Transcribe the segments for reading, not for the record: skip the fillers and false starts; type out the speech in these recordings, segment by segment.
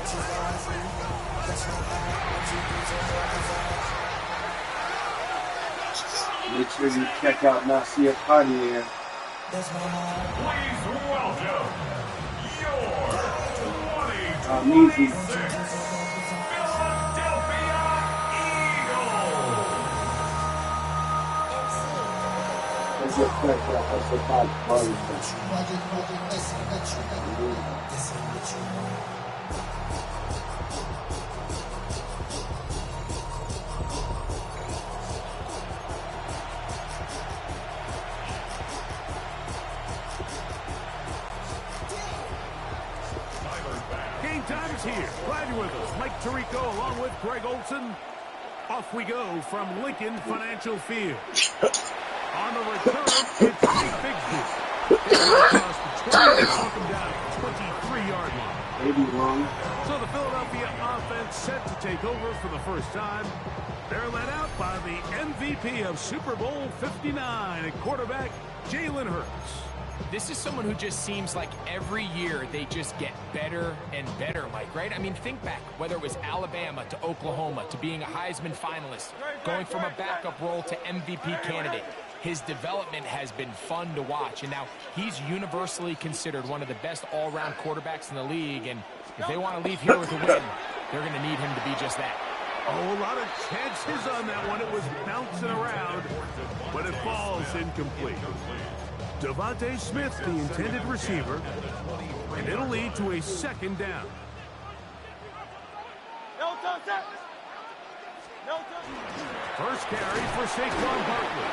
Make sure you check out Nasir Cartier. Please welcome your 2026 Philadelphia Eagles. Let's get check out the 5 parties. Time is here. Glad you're with us. Mike Tirico along with Greg Olson. Off we go from Lincoln Financial Field. On the return, it's Jake Bigsby. Across the 20 and knock him down at the 23-yard line. Maybe wrong. So the Philadelphia offense set to take over for the first time. They're led out by the MVP of Super Bowl 59 at quarterback, Jalen Hurts. This is someone who just seems like every year they just get better and better, Mike, right? I mean, think back, whether it was Alabama to Oklahoma to being a Heisman finalist, going from a backup role to MVP candidate. His development has been fun to watch, and now he's universally considered one of the best all-around quarterbacks in the league, and if they want to leave here with a win, they're going to need him to be just that. Oh, a lot of chances on that one. It was bouncing around, but it falls incomplete. Devontae Smith, the intended receiver, and it'll lead to a second down. First carry for Saquon Barkley.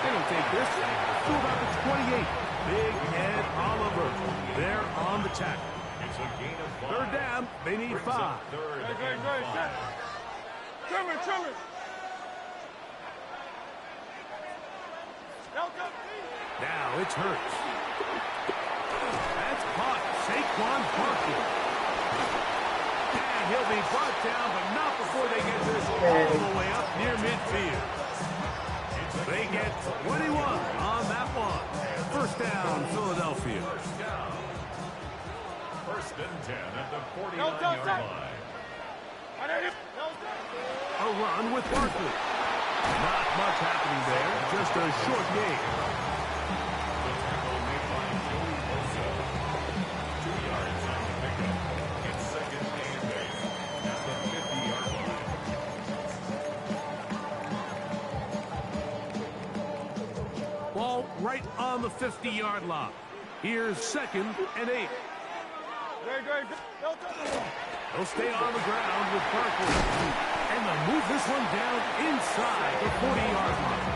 It'll take this to about the 28. Big Ed Oliver there on the tackle. Third down, they need 5. Now it's Hurts. That's caught. Saquon Barkley. And he'll be brought down, but not before they get this all the way up near midfield. They get 21 on that one. First down, Philadelphia. First and 10 at the 49-yard line. A run with Barkley. Not much happening there. Just a short game. Ball right on the 50-yard line. Here's 2nd and 8. They'll stay on the ground with Barkley. And they'll move this one down inside the 40-yard line.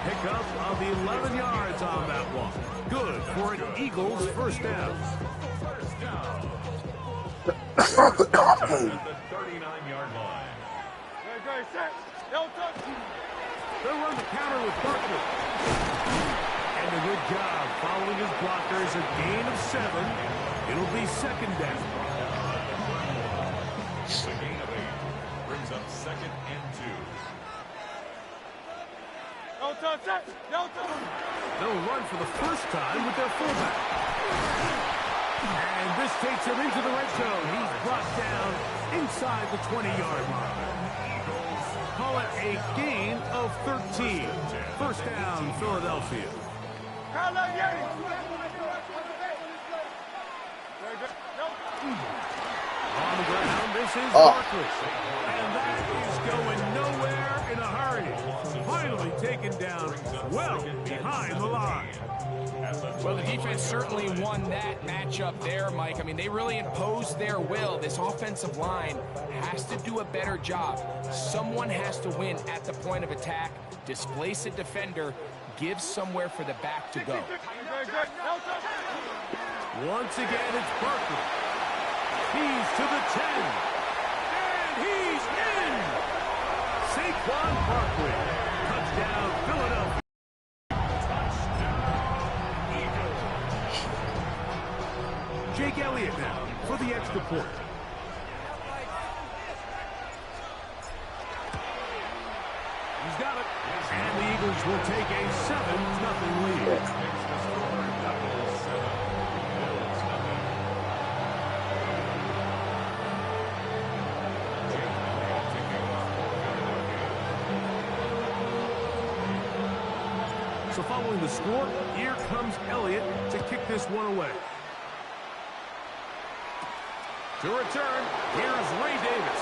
Pick up of the 11 yards on that one. Good for an Eagles first down. At the 39-yard line. They'll run the counter with Barkley. And a good job following his blockers. A gain of 7. It'll be second down. A gain of 8 brings up 2nd and 2. They'll run for the first time with their fullback. And this takes him into the red zone. He's brought down inside the 20-yard line. Call it a gain of 13. First down, Philadelphia. On the ground, this is Barkley. And that is going nowhere in a hurry. Finally taken down well behind the line. Well, the defense certainly won that matchup there, Mike. I mean, they really imposed their will. This offensive line has to do a better job. Someone has to win at the point of attack, displace a defender, give somewhere for the back to go. Once again, it's Barkley. He's to the 10. And he's in! Saquon Barkley. Touchdown, Philadelphia. Jake Elliott now for the extra point. He's got it. And the Eagles will take a 7-0 lead. So following the score, here comes Elliott to kick this one away. To return, here's Ray Davis.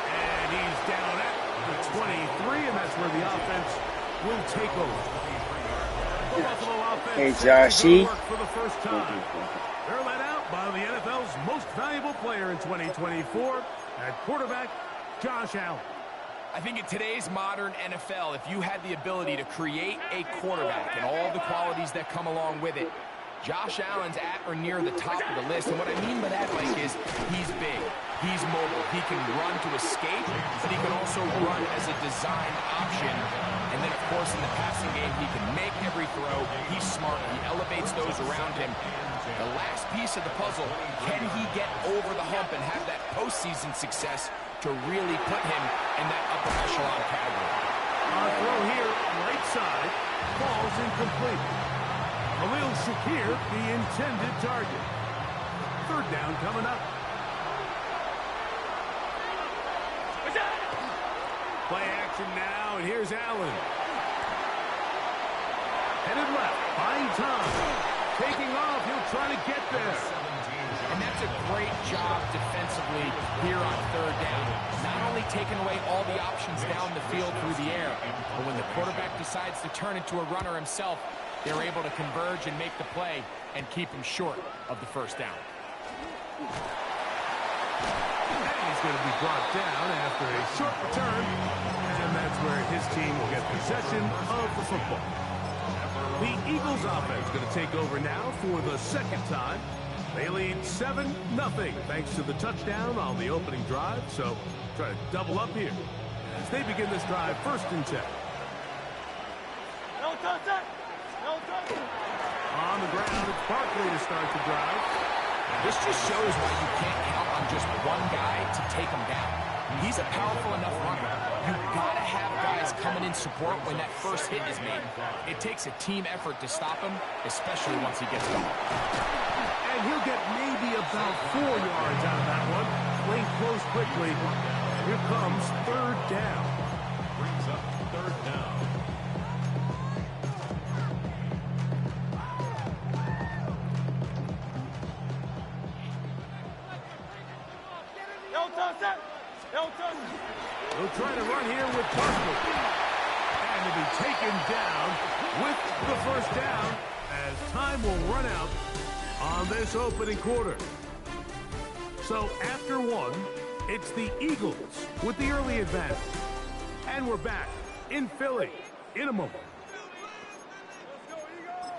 And he's down at the 23, and that's where the offense will take over. The Buffalo offense Hey, sets to Joshy. work for the first time. They're led out by the NFL's most valuable player in 2024 at quarterback, Josh Allen. I think in today's modern NFL, if you had the ability to create a quarterback and all the qualities that come along with it, Josh Allen's at or near the top of the list. And what I mean by that, Mike, is he's big, he's mobile, he can run to escape, but he can also run as a design option. And then, of course, in the passing game, he can make every throw. He's smart. He elevates those around him. The last piece of the puzzle, can he get over the hump and have that postseason success to really put him in that upper echelon category? On throw here, right side, falls incomplete. Khalil Shakir, the intended target. Third down coming up. Play action now, and here's Allen. Headed left, buying time. Taking off, he'll try to get there. And that's a great job defensively here on third down. Not only taking away all the options down the field through the air, but when the quarterback decides to turn into a runner himself, they're able to converge and make the play and keep him short of the first down. And he's going to be brought down after a short return, and that's where his team will get possession of the football. The Eagles offense going to take over now for the second time. They lead 7-0 thanks to the touchdown on the opening drive, so try to double up here as they begin this drive first and 10. On the ground, it's Barkley to start the drive. This just shows why you can't count on just one guy to take him down. He's a powerful enough runner. You've got to have guys coming in support when that first hit is made. It takes a team effort to stop him, especially once he gets going. And he'll get maybe about 4 yards out of that one. Playing close quickly. Here comes third down. Brings up third down. They'll try to run here with Barkley. And to be taken down with the first down as time will run out on this opening quarter. So after one, it's the Eagles with the early advantage. And we're back in Philly in a moment.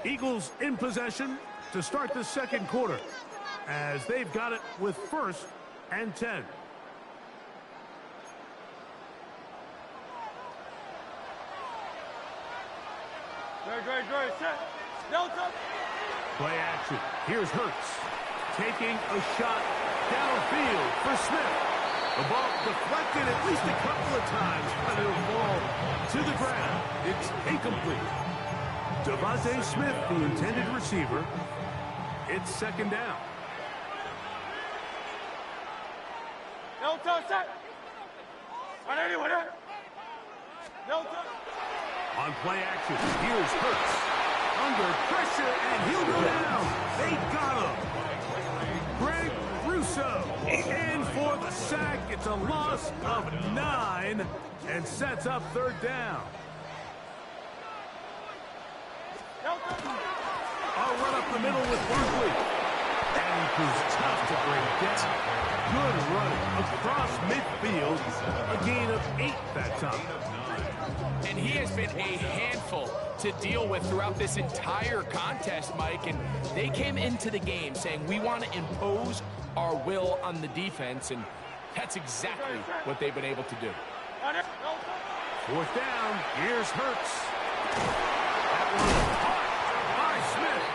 Eagles in possession to start the second quarter as they've got it with first and 10. Play action. Here's Hurts taking a shot downfield for Smith. The ball deflected at least a couple of times, but it'll fall to the ground. It's incomplete. Devontae Smith, the intended receiver. It's second down. On play action, here's Hurts. Under pressure, and he'll go down. They got him. Greg Russo in for the sack. It's a loss of 9 and sets up third down. I'll run up the middle with Barkley. And who's tough to bring down. Good running across midfield. A gain of 8 that time. And he has been a handful to deal with throughout this entire contest, Mike. And they came into the game saying, we want to impose our will on the defense. And that's exactly what they've been able to do. Fourth down. Here's Hurts. That one's caught by Smith.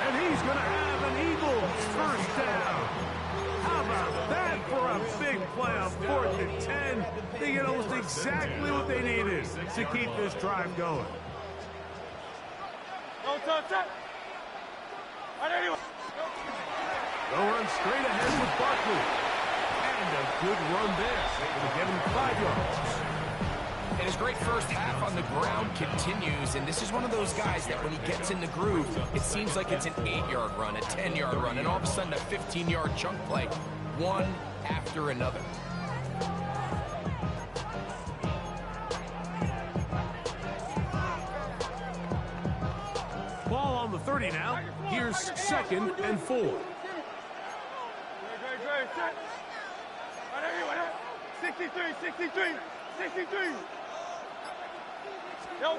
And he's going to have an Eagles first down. How about that for a big play on 4th and 10? They get almost exactly what they needed to keep this drive going. They'll run straight ahead with Barkley. And a good run there. It'll get him 5 yards. And his great first half on the ground continues, and this is one of those guys that when he gets in the groove, it seems like it's an 8-yard run, a 10-yard run, and all of a sudden a 15-yard chunk play, one after another. Ball on the 30 now. Here's 2nd and 4. 63. They'll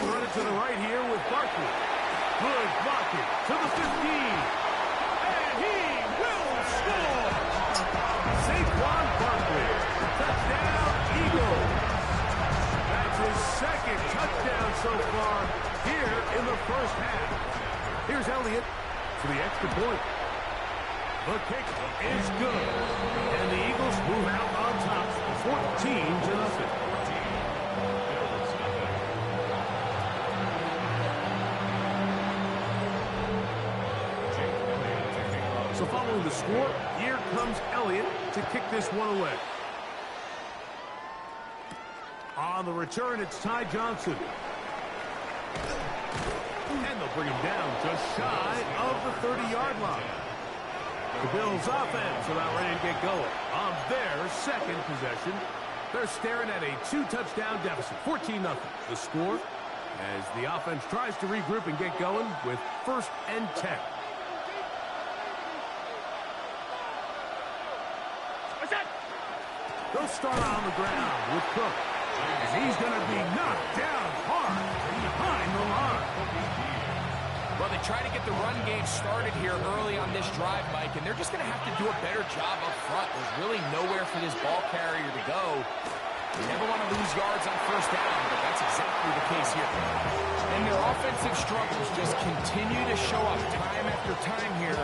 run it to the right here with Barkley. Good blocking to the 15. And he will score! Saquon Barkley. Touchdown, Eagles. That's his 2nd touchdown so far here in the first half. Here's Elliott for the extra point. The kick is good. And the Eagles move out on top 14-0. So following the score, here comes Elliott to kick this one away. On the return, it's Ty Johnson. And they'll bring him down just shy of the 30-yard line. The Bills offense about ready to get going. On their 2nd possession, they're staring at a 2-touchdown deficit, 14-0. The score as the offense tries to regroup and get going with 1st and 10. They'll start on the ground with Cook. And he's going to be knocked down hard behind the line. Well, they try to get the run game started here early on this drive, Mike, and they're just going to have to do a better job up front. There's really nowhere for this ball carrier to go. You never want to lose yards on 1st down, but that's exactly the case here. And their offensive struggles just continue to show up time after time here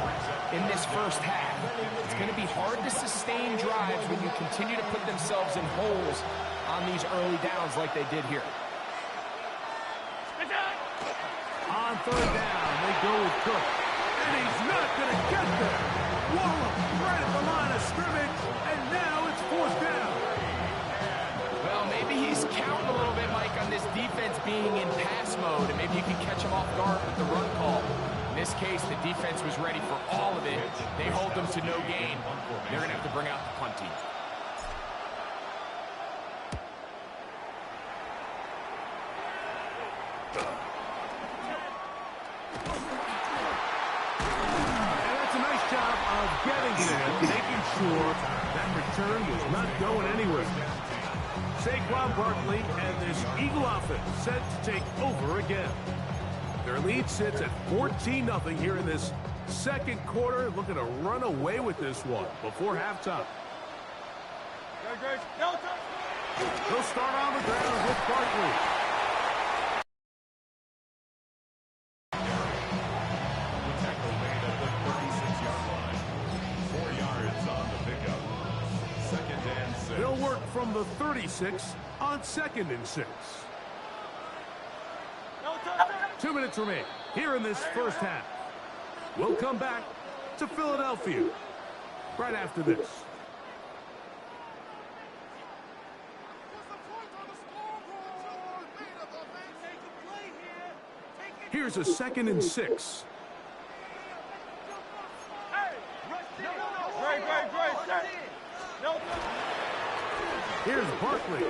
in this first half. It's going to be hard to sustain drives when you continue to put themselves in holes on these early downs like they did here. On 3rd down, they go with Cook. And he's not going to get there. Waller right at the line of scrimmage, and now it's 4th down. Well, maybe he's counting a little bit, Mike, on this defense being in pass mode, and maybe you can catch him off guard with the run call. In this case, the defense was ready for all of it. They hold them to no gain. They're going to have to bring out the punt team. And that's a nice job of getting to him, making sure that return was not going anywhere. Saquon Barkley and this Eagle offense set to take over again. Their lead sits at 14-0 here in this 2nd quarter, looking to run away with this one before halftime. They'll start on the ground with Barkley. The tackle made at the 36-yard line. 4 yards on the pickup. 2nd and 6. They'll work from the 36 on 2nd and 6. 2 minutes remain here in this first half. We'll come back to Philadelphia right after this. Here's a 2nd and 6. Here's Barkley.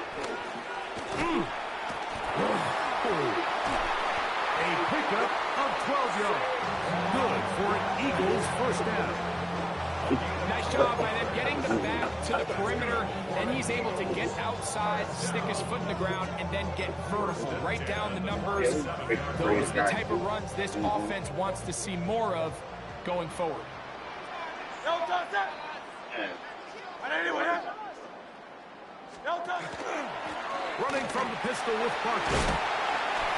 A pickup of 12 yards. Good for an Eagles 1st down. Nice job by them getting the back to the perimeter, and he's able to get outside, stick his foot in the ground, and then get vertical. Right down the numbers. Those are the type of runs this offense wants to see more of going forward. Running from the pistol with Barkley.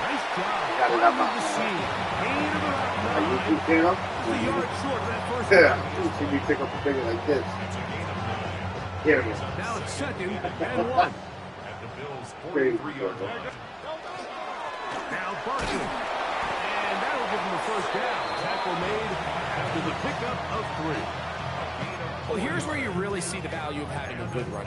Nice job. Finding the seam. Gain of about 9. You pick up? The yard short that first Yeah. down. Can you pick up a finger like this? Here we go. Now it's 2nd and 1. At the Bills' Crazy. 43-yard line. Now Barkley. And that'll give him the 1st down. Tackle made after the pickup of 3. A gain of Well, here's where you really see the value of having a good run.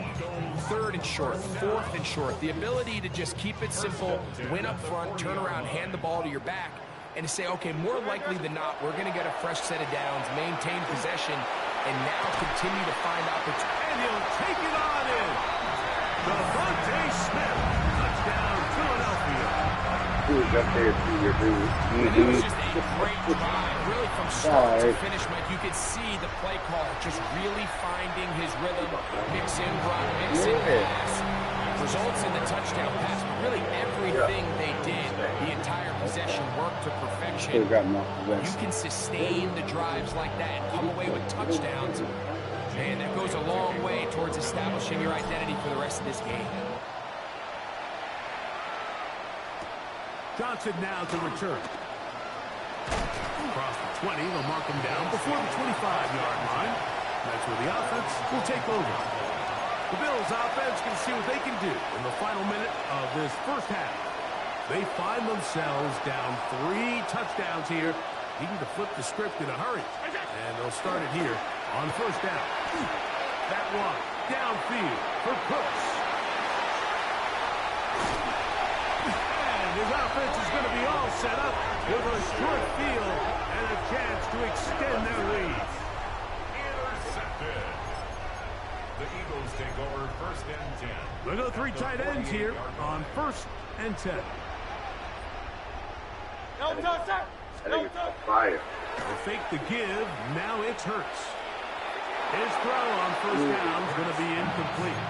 Third and short, fourth and short. The ability to just keep it simple, win up front, turn around, hand the ball to your back, and to say, okay, more likely than not, we're going to get a fresh set of downs, maintain possession, and now continue to find opportunities. And he'll take it on in. Devontae Smith, touchdown, Philadelphia. He was up there to your dude. And it was just a great drive, really from start to finish, Mike. You could see the play caller just really finding his rhythm, mix in run, mix in pass. Results in the touchdown pass, but really everything they did, the entire possession worked to perfection. You can sustain the drives like that and come away with touchdowns. Man, that goes a long way towards establishing your identity for the rest of this game. Johnson now to return. Across the 20, they'll mark him down before the 25-yard line. That's where the offense will take over. The Bills offense can see what they can do in the final minute of this first half. They find themselves down 3 touchdowns here, needing to flip the script in a hurry. And they'll start it here on first down. That one downfield for Cooks. And his offense is going to be all set up with a short field and a chance to extend their lead. Intercepted. The Eagles take over first and 10. We'll go 3 tight ends here on first and 10. Fire. They fake the give. Now it's Hurts. His throw on first down is going to be incomplete.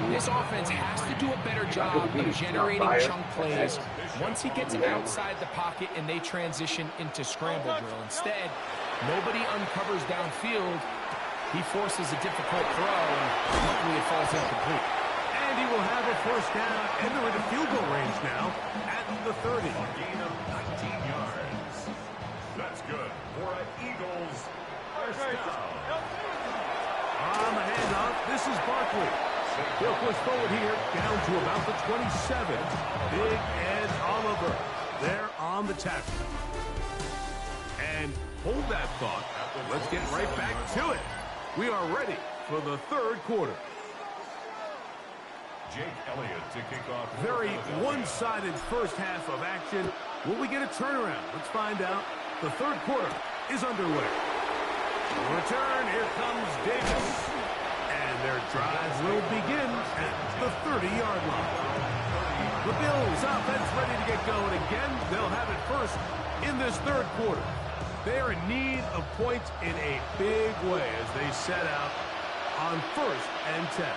This offense has to do a better job of generating chunk plays once he gets outside the pocket and they transition into scramble drill. Instead, nobody uncovers downfield. He forces a difficult throw, and hopefully it falls incomplete. And he will have a first down, and they're in the field goal range now at the 30. A gain of 19 yards. That's good for an Eagles first down. On the handoff, this is Barkley. He'll push forward here, down to about the 27. Big Ed Oliver there on the tackle. And hold that thought. Let's get right back to it. We are ready for the third quarter. Jake Elliott to kick off. Very one-sided first half of action. Will we get a turnaround? Let's find out. The third quarter is underway. Return, here comes Davis. And their drive will begin at the 30-yard line. The Bills offense ready to get going again. They'll have it first in this third quarter. They are in need of points in a big way as they set out on first and 10.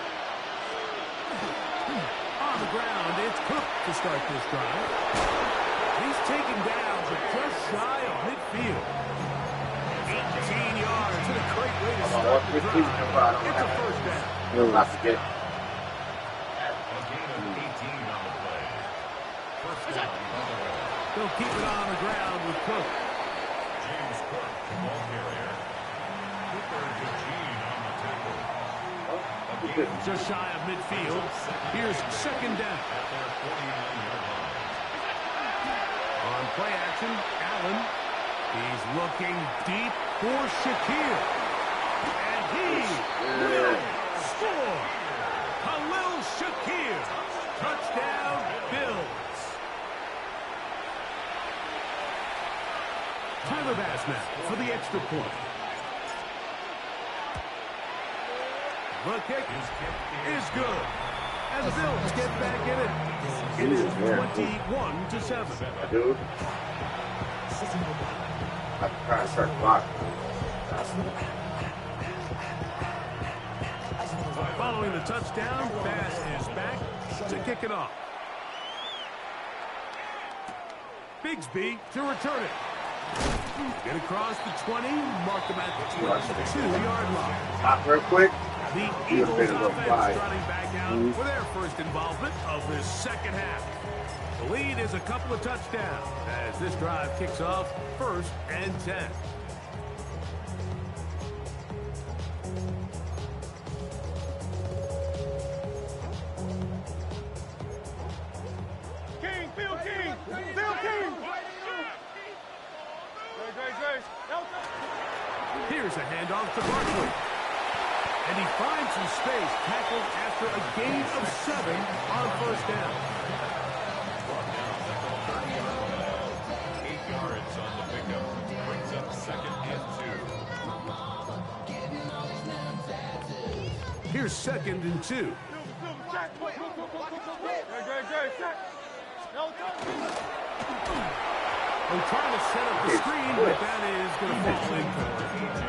On the ground, it's Cook to start this drive. He's taken down, but just shy of midfield. 18 yards, and a great way to start the drive. It's a first down. You're about to get. A gain of 18 on the play. First down. They'll keep it on the ground with Cook. James Cook, the ball carrier. Cooper to Gene on the tackle. A gain Just shy of midfield. Here's second down. at their 49-yard line. On play action, Allen. He's looking deep for Shakir. And he will score. Khalil Shakir. Touchdown, Bills. Tyler Bass now for the extra point. The kick is good. And the Bills get back in it. It is 21-7. Dude. I'm trying to start blocking. Following the touchdown, Bass is back to kick it off. Bigsby to return it. Get across the 20, mark him at the 22-yard line. Stop real quick. The Eagles offense starting back out for their first involvement of this second half. The lead is a couple of touchdowns as this drive kicks off first and 10. King, Bill King, Bill King. Here's a handoff to Barkley. And he finds some space, tackled after a gain of 7 on first down. Brought down at the 30-yard line. 8 yards on the pickup. Brings up 2nd and 2. Here's 2nd and 2. They're trying to set up the screen, but that is going to fall incomplete.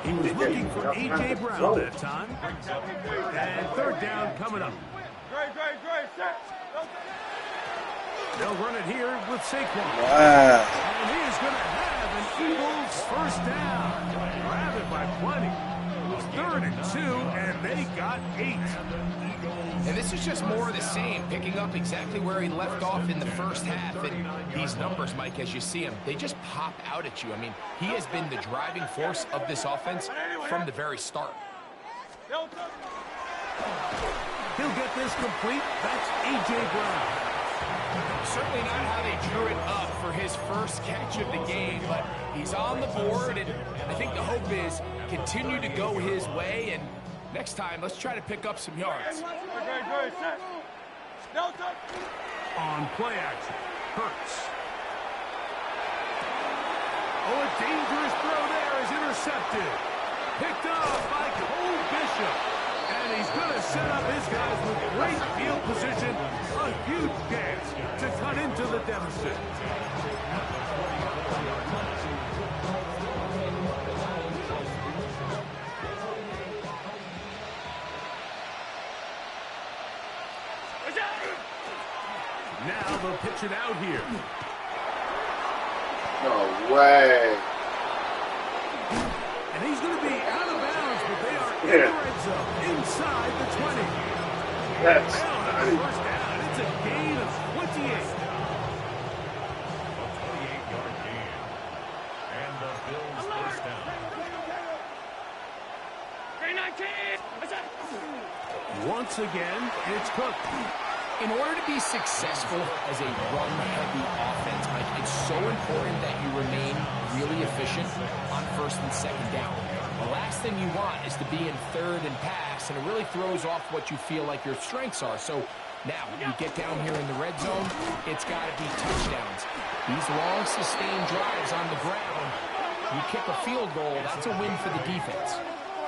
He was looking for A.J. Brown that time. And 3rd down coming up. They'll run it here with Saquon. Wow. And he is going to have an Eagles first down. Grab it by plenty. 3rd and 2, and they got 8. And this is just more of the same, picking up exactly where he left off in the first half. And these numbers, Mike, as you see him, they just pop out at you. I mean, he has been the driving force of this offense from the very start. He'll get this complete. That's A.J. Brown. Certainly not how they drew it up for his first catch of the game, but he's on the board, and I think the hope is continue to go his way, and next time, let's try to pick up some yards. On play action, Hurts. Oh, a dangerous throw there is intercepted. Picked off by Cole Bishop. And he's going to set up his guys with great field position. A huge chance to cut into the deficit. Now they'll pitch it out here. No way. And he's going to be out of bounds, but they are in the red zone, inside the 20. That's Well, on the first down, it's a gain of 28. A 28-yard gain. And the Bills first down. Once again, it's Cook. In order to be successful as a run-heavy offense, Mike, it's so important that you remain really efficient on 1st and 2nd down. The last thing you want is to be in 3rd and pass, and it really throws off what you feel like your strengths are. So now, you get down here in the red zone, it's got to be touchdowns. These long, sustained drives on the ground, you kick a field goal, that's a win for the defense.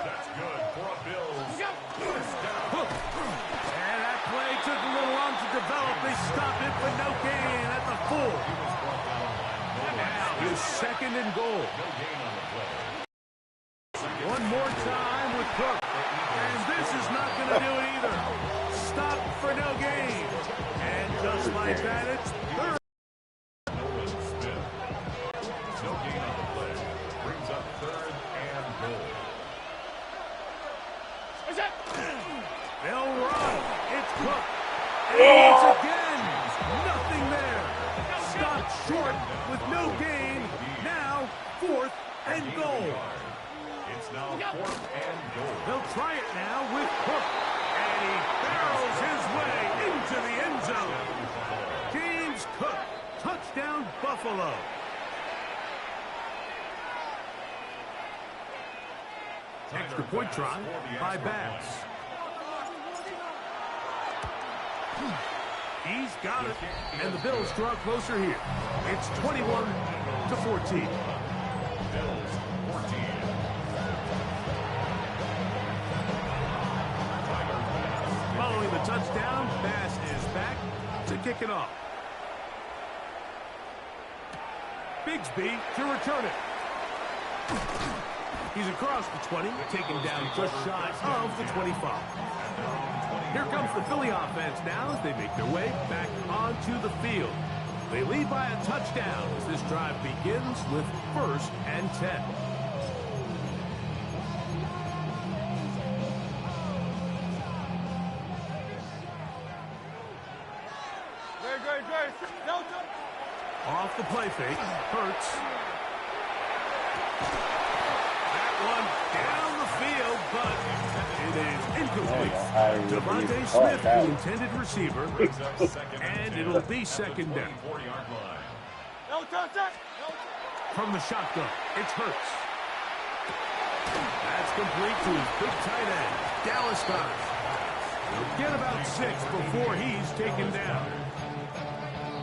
That's good for a Bills first down. And that play took a little long to develop. They stopped it, but no gain at the 4. Now it's 2nd and goal. One more time with Cook. And this is not going to do it either. Stop for no gain. And just like that, it's 3rd. Smith. No gain on the play. Brings up 3rd and goal. They'll run. It's Cook. And it's again. Nothing there. Stopped short with no gain. Now 4th and goal. It's now 4th and goal. They'll try it now with Cook. And he barrels his way into the end zone. James Cook. Touchdown Buffalo. Extra point try by Bass. He's got it, and the Bills draw closer here. It's 21-14. Bills 14. Following the touchdown, Bass is back to kick it off. Bigsby to return it. He's across the 20, taken down just shy of the 25. Here comes the Philly offense now as they make their way back onto the field. They lead by a touchdown as this drive begins with 1st and 10. Off the play fake, Hurts. That one down the field, but it is incomplete. Devontae Smith, the intended receiver, and it'll be 2nd down. 4-yard line. From the shotgun, it's Hurts. That's complete to his big tight end, Dallas Goedert. Get about 6 before he's taken down.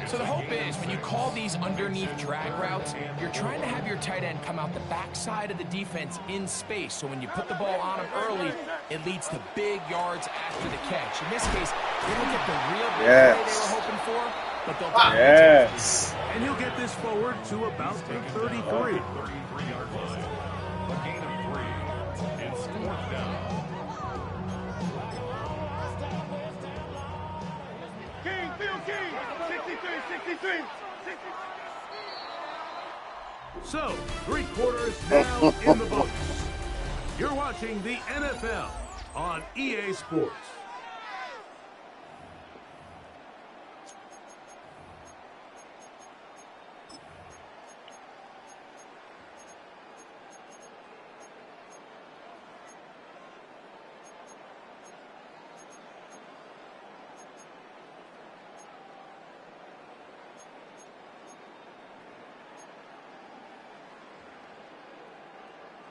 So the hope is when you call these underneath drag routes, you're trying to have your tight end come out the backside of the defense in space. So when you put the ball on him early, it leads to big yards after the catch. In this case, they don't get the real big play they were hoping for, but they'll Yes. And he'll get this forward to about the 33. 33-yard line. A gain of 3. It's 4th down. King, Phil King, 63. So, 3 quarters now in the books. You're watching the NFL on EA Sports.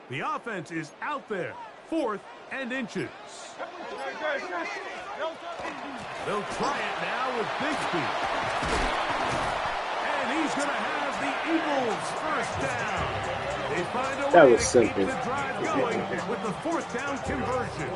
The offense is out there, 4th and inches. They'll try it now with Bigsby. And he's going to have the Eagles first down. They find a way to keep the drive going with the 4th down conversion.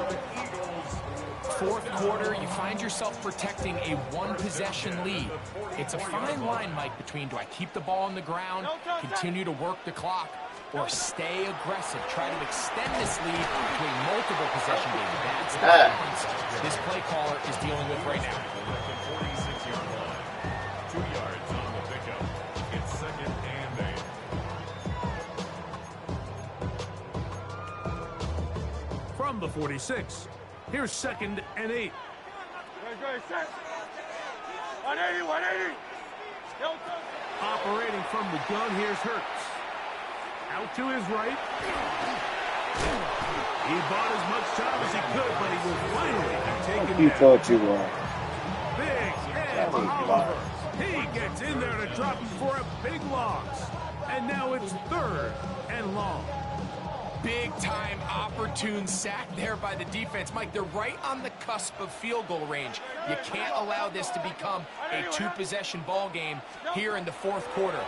4th quarter, you find yourself protecting a 1-possession lead. It's a fine line, Mike, between do I keep the ball on the ground, continue to work the clock, or stay aggressive, try to extend this lead to a multiple possession game. That's the balance this play caller is dealing with right now. 46-yard line. 2 yards on the pickup. It's 2nd and 8. From the 46, here's 2nd and 8. 180. Operating from the gun, here's Hurts. Out to his right. He bought as much time as he could, but he will finally be taken You down. thought you were. Big hit for Oliver. He gets in there to drop him for a big loss. And now it's 3rd and long. Big-time opportune sack there by the defense. Mike, they're right on the cusp of field goal range. You can't allow this to become a 2-possession ball game here in the 4th quarter.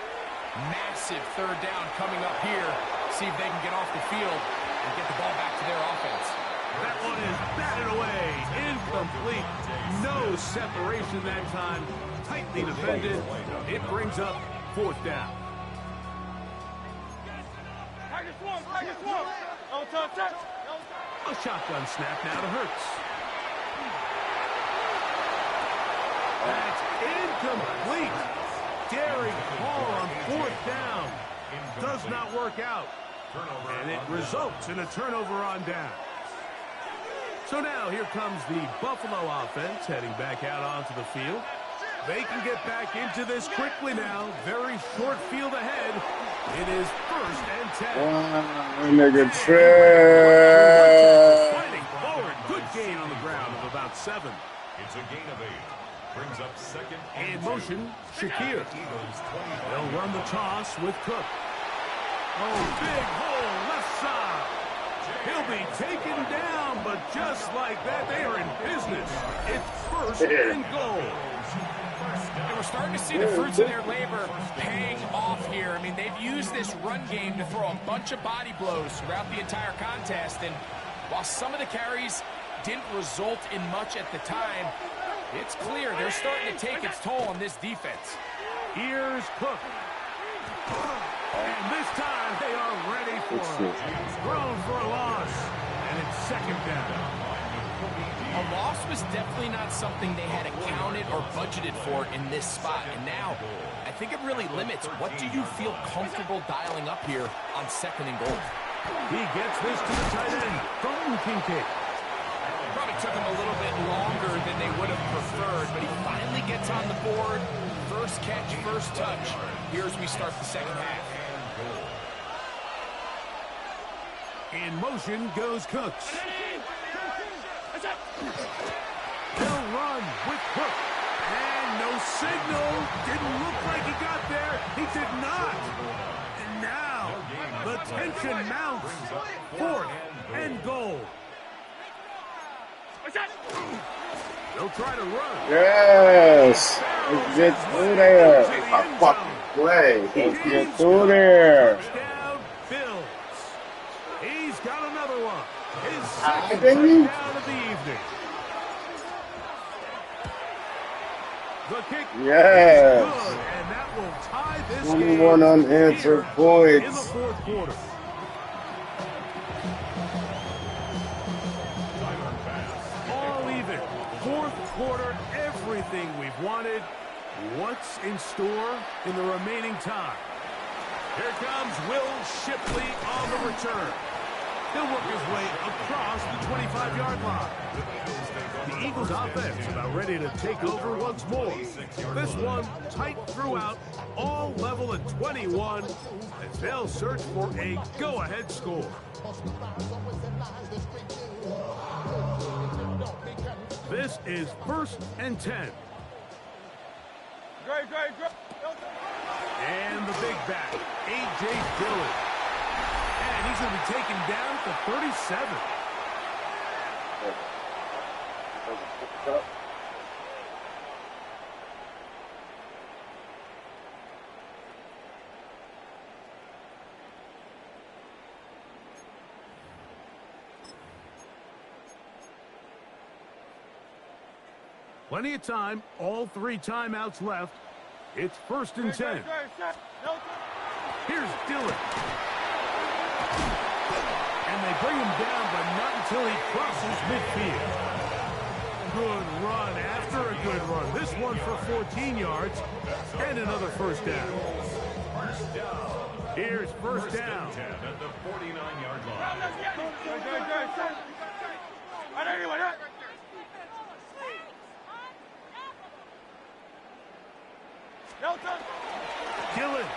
Massive 3rd down coming up here. See if they can get off the field and get the ball back to their offense. That one is batted away. Incomplete. No separation that time. Tightly defended. It brings up 4th down. A shotgun snap now to Hurts. That's incomplete. Daring Hall on 4th down. Does not work out. And it results in a turnover on down. So now here comes the Buffalo offense heading back out onto the field. They can get back into this quickly now. Very short field ahead. It is 1st and 10. Nigga trash. Fighting forward. Good gain on the ground of about 7. It's a gain of 8. Brings up 2nd In motion, Shakir. They'll run the toss with Cook. Oh, big hole left side. He'll be taken down, but just like that, they are in business. It's 1st and goal. And we're starting to see the fruits of their labor paying off here. I mean, they've used this run game to throw a bunch of body blows throughout the entire contest. And while some of the carries didn't result in much at the time, it's clear they're starting to take its toll on this defense. Here's Cook. And this time they are ready for him. Thrown for a loss. And it's 2nd down. A loss was definitely not something they had accounted or budgeted for in this spot. And now, I think it really limits what do you feel comfortable dialing up here on 2nd and goal. He gets this to the tight end, Dalton Kincaid. Probably took him a little bit longer than they would have preferred, but he finally gets on the board. First catch, first touch. Here's we start the 2nd half. In motion goes Cooks. They'll run with Cook. And no signal. Didn't look like he got there. He did not. And now Now, the tension mounts. 4th and goal. They'll try to run. Yes. Let's get through there. A fucking play. Let's get through there. Touchdown, Bills. He's got another one. His Hi, second baby. touchdown of the evening. The kick Yes. is good, and that will tie this 21 game unanswered here in the points. 4th quarter. All even. 4th quarter, everything we've wanted. What's in store in the remaining time? Here comes Will Shipley on the return. He'll work his way across the 25-yard line. The Eagles offense about ready to take over once more. This one tight throughout, all level at 21, as they'll search for a go-ahead score. This is 1st and 10. Great. And the big back, A.J. Dillon. And he's going to be taken down for 37. Plenty of time, all 3 timeouts left. It's 1st and 10. Here's Dillon. And they bring him down, but not until he crosses midfield. Good run after a good run. This one for 14 yards and another 1st down. Here's 1st down. At the 49-yard line. Dillon.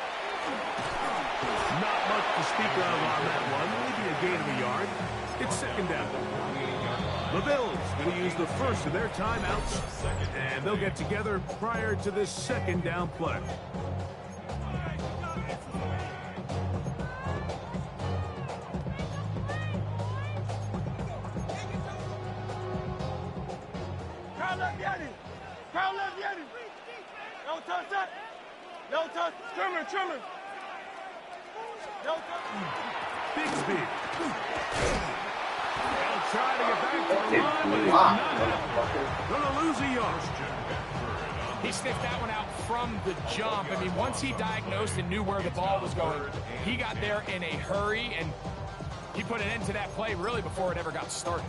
Not much to speak of on that one. Maybe a gain of a yard. It's 2nd down. The Bills going to use the first of their timeouts, and they'll get together prior to this 2nd down play. No touch. Trimmer. No touch. Bixby. They'll try to get back to the line, but it's not happening. Going to lose a yard. He sniffed that one out from the jump. I mean, once he diagnosed and knew where the ball was going, he got there in a hurry, and he put an end to that play really before it ever got started.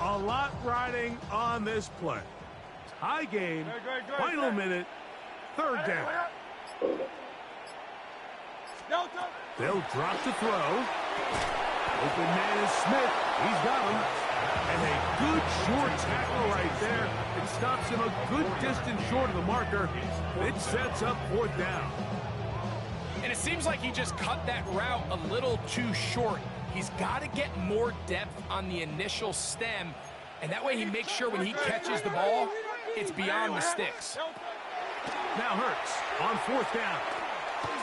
A lot riding on this play. Tie game, final minute, 3rd down. They'll drop to throw. Open man is Smith. He's got him. And a good short tackle right there. It stops him a good distance short of the marker. It sets up 4th down. And it seems like he just cut that route a little too short. He's got to get more depth on the initial stem, and that way he makes sure when he catches the ball, it's beyond the sticks. Now Hurts on 4th down.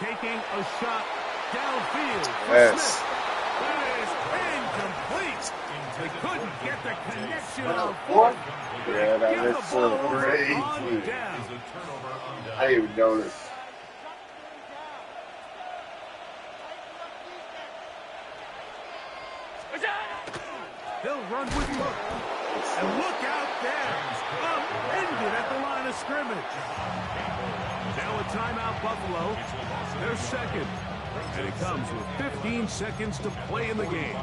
Taking a shot downfield for Yes. Smith. That is incomplete. They couldn't get the connection on 4th. Yeah, that Give is the so ball over crazy. on down. I didn't even notice. He'll run with Cook. And look out there. Upended at the line of scrimmage. Now a timeout, Buffalo. They're 2nd. And it comes with 15 seconds to play in the game.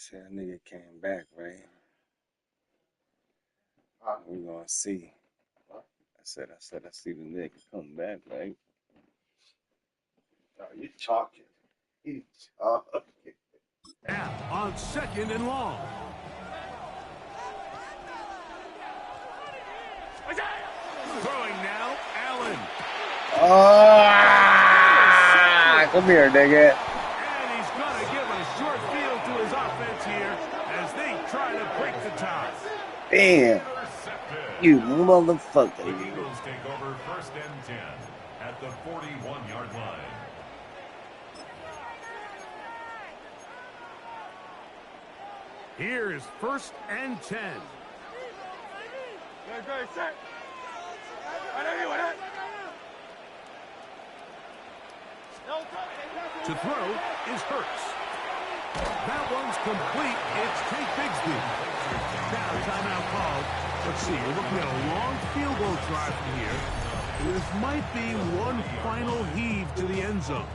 said a nigga came back, right? We gonna see. I said I see the nigga come back, right? Oh, you talking. You talking. Now on second and long. Throwing now, Allen. Oh, come here, nigga. And he's going to give a short field to his offense here as they try to break the tie. Damn. You motherfucker. The Eagles take over 1st and 10 at the 41-yard line. Here is 1st and 10. Good, set. To throw is Hurts. That one's complete. It's Tank Bigsby. Now timeout called. Let's see, we're looking at a long field goal try from here. This might be one final heave to the end zone.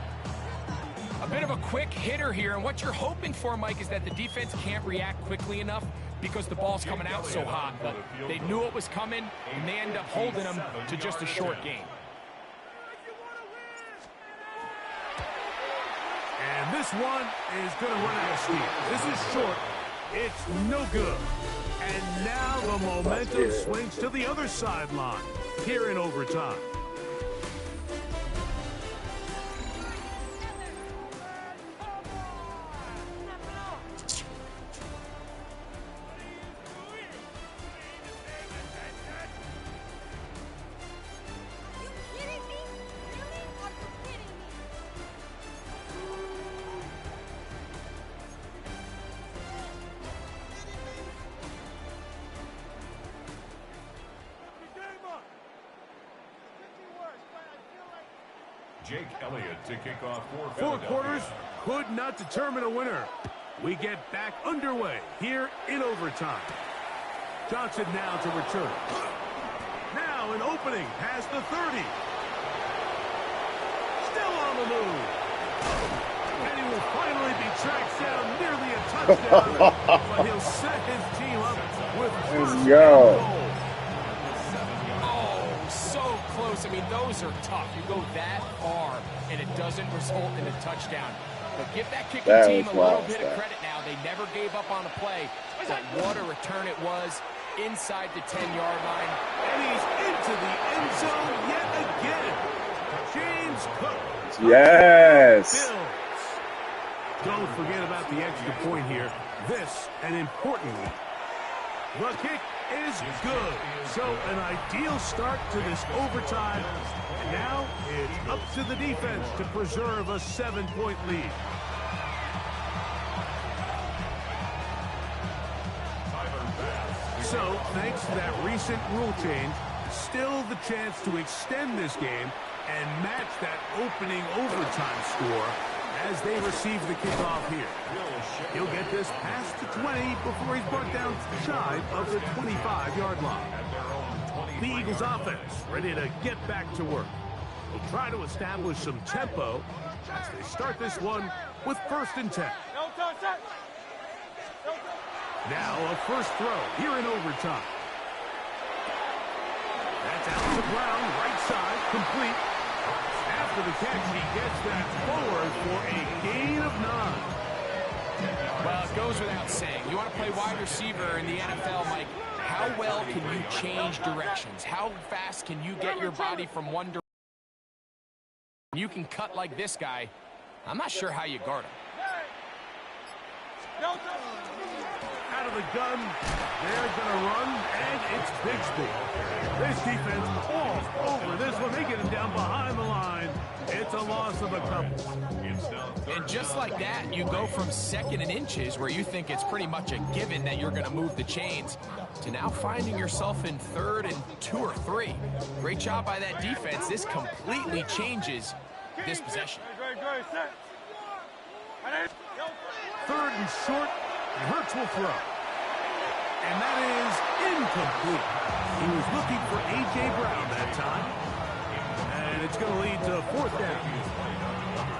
A bit of a quick hitter here, and what you're hoping for, Mike, is that the defense can't react quickly enough because the ball's coming out so hot. But they knew it was coming, and they end up holding them to just a short game. And this one is going to run out of steam. This is short. It's no good. And now the momentum swings to the other sideline here in overtime. Jake Elliott to kick off for Four Philadelphia. quarters could not determine a winner. We get back underway here in overtime. Johnson now to return. Now an opening past the 30. Still on the move. And he will finally be tracked down nearly a touchdown. But he'll set his team up with first Let's go. goal. Oh, so close. I mean, those are tough. You go that far, and it doesn't result in a touchdown. But give that kicking That team was a little wild bit of stuff. credit now. They never gave up on a play. But what a return it was inside the 10-yard line. And he's into the end zone yet again. James Cook. Yes. Bills. Don't forget about the extra point here. This, and importantly, the kick is good. So an ideal start to this overtime. And now it's up to the defense to preserve a 7-point lead. So, thanks to that recent rule change, still the chance to extend this game and match that opening overtime score as they receive the kickoff here. He'll get this past the 20 before he's brought down shy of the 25-yard line. The Eagles offense ready to get back to work. They'll try to establish some tempo as they start this one with 1st and 10. Now a first throw here in overtime. That's out to Brown, right side, complete. After the catch, he gets that forward for a gain of 9. Well, it goes without saying. You want to play wide receiver in the NFL, Mike. How well can you change directions? How fast can you get your body from one direction? You can cut like this guy. I'm not sure how you guard him. Out of the gun, they're going to run, and it's Bigsby. This defense all over this one. They get him down behind the line. It's a loss of a couple. And just like that, you go from 2nd and inches, where you think it's pretty much a given that you're going to move the chains, to now finding yourself in 3rd and 2 or 3. Great job by that defense. This completely changes this possession. 3rd and short, and Hurts will throw. And that is incomplete. He was looking for A.J. Brown that time. And it's going to lead to 4th down.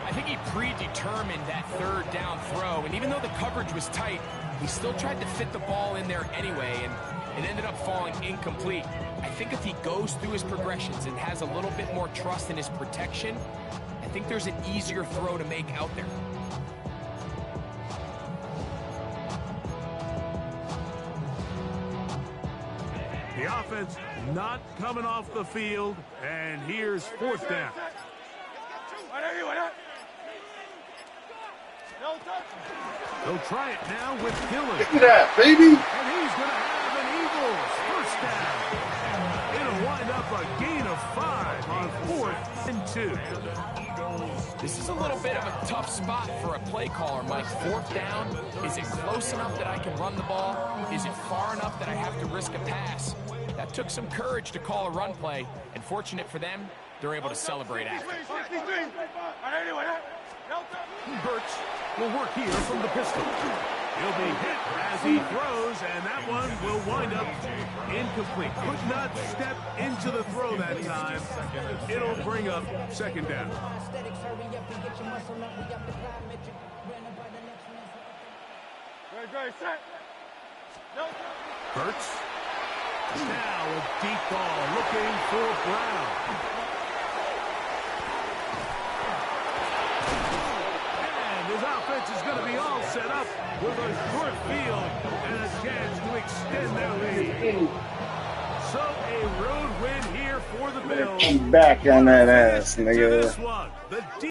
I I think he predetermined that third down throw, and even though the coverage was tight, he still tried to fit the ball in there anyway, and it ended up falling incomplete. I think if he goes through his progressions and has a little bit more trust in his protection, I think there's an easier throw to make out there. The offense not coming off the field, and here's fourth down. They'll try it now with Dillon. Look at that, baby. And he's going to have an Eagles first down. It'll wind up a gain of 5 on 4th and 2. This is a little bit of a tough spot for a play caller, Mike. Fourth down, is it close enough that I can run the ball? Is it far enough that I have to risk a pass? That took some courage to call a run play, and fortunate for them, they're able to celebrate after. Burks will work here from the pistol. He'll be hit as he throws, and that one will wind up incomplete. Could not step into the throw that time. It'll bring up second down. Burks. Now a deep ball looking for Brown. His offense is going to be all set up with a short field and a chance to extend their lead. So a road win here for the Bills. I'm back on that ass, nigga. The